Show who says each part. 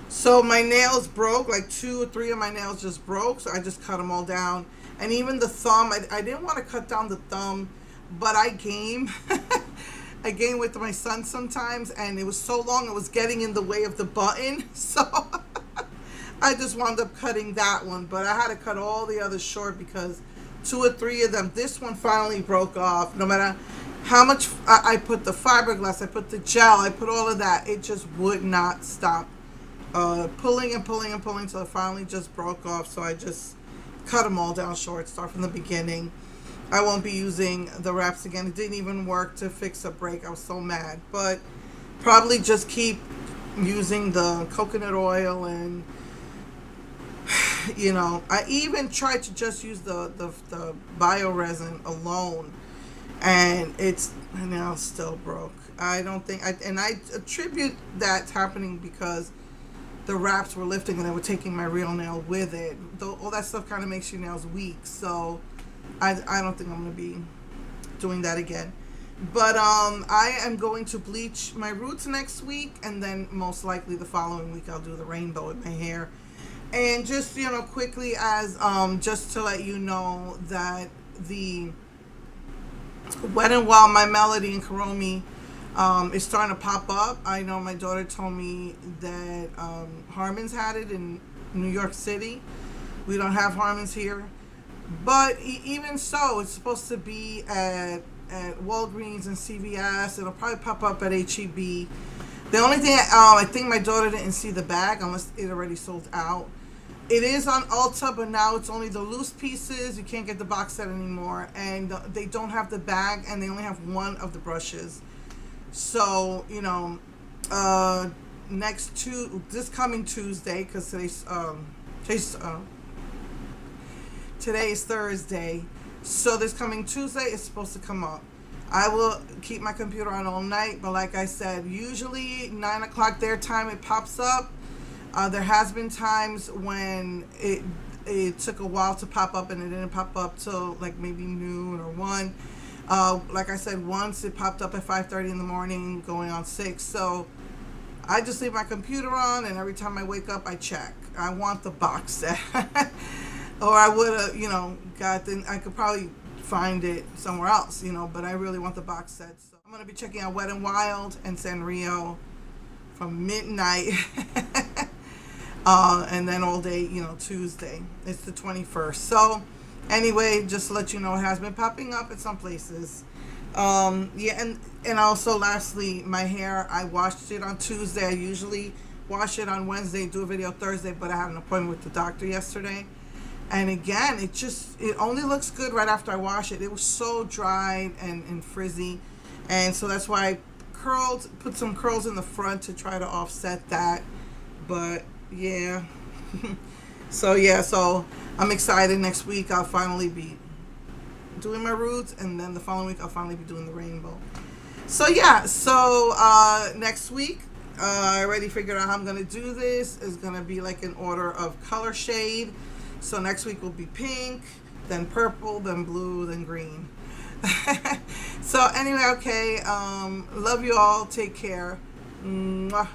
Speaker 1: So my nails broke, like two or three of my nails just broke, so I just cut them all down. And even the thumb, I didn't want to cut down the thumb, but I game. I game with my son sometimes, and it was so long it was getting in the way of the button. So I just wound up cutting that one, but I had to cut all the others short because two or three of them, this one finally broke off. No matter how much I put the fiberglass, I put the gel, I put all of that, it just would not stop pulling and pulling and pulling until it finally just broke off. So I just cut them all down short, start from the beginning. I won't be using the wraps again. It didn't even work to fix a break. I was so mad. But probably just keep using the coconut oil and, you know, I even tried to just use the bio resin alone, and it's now still broke. I don't think, and I attribute that happening because the wraps were lifting and they were taking my real nail with it. Though all that stuff kind of makes your nails weak, so I don't think I'm going to be doing that again. But I am going to bleach my roots next week, and then most likely the following week I'll do the rainbow with my hair. And just, you know, quickly as just to let you know that the Wet n Wild, My Melody, and Kuromi is starting to pop up. I know my daughter told me that Harmon's had it in New York City. We don't have Harmon's here. But even so, it's supposed to be at Walgreens and CVS. It'll probably pop up at HEB. The only thing, I think my daughter didn't see the bag unless it already sold out. It is on Ulta, but now it's only the loose pieces. You can't get the box set anymore. And they don't have the bag, and they only have one of the brushes. So, you know, this coming Tuesday, because today is Thursday. So this coming Tuesday it's supposed to come up. I will keep my computer on all night, but like I said, usually 9 o'clock their time it pops up. There has been times when it took a while to pop up and it didn't pop up till like maybe noon or 1. Like I said, once it popped up at 5:30 in the morning going on 6. So I just leave my computer on, and every time I wake up I check. I want the box set. Or I would have, you know, I could probably find it somewhere else, you know, but I really want the box set. So I'm going to be checking out Wet n Wild and Sanrio from midnight. And then all day, you know, Tuesday. It's the 21st. So anyway, just to let you know, it has been popping up at some places. Yeah, and also lastly, my hair, I washed it on Tuesday. I usually wash it on Wednesday, do a video Thursday, but I had an appointment with the doctor yesterday. And again, it only looks good right after I wash it. It was so dried and frizzy. And so that's why I put some curls in the front to try to offset that. But yeah. So I'm excited. Next week I'll finally be doing my roots, and then the following week I'll finally be doing the rainbow. So yeah, next week I already figured out how I'm going to do this. It's going to be like an order of color shade. So next week will be pink, then purple, then blue, then green. So anyway, okay, love you all. Take care. Mwah.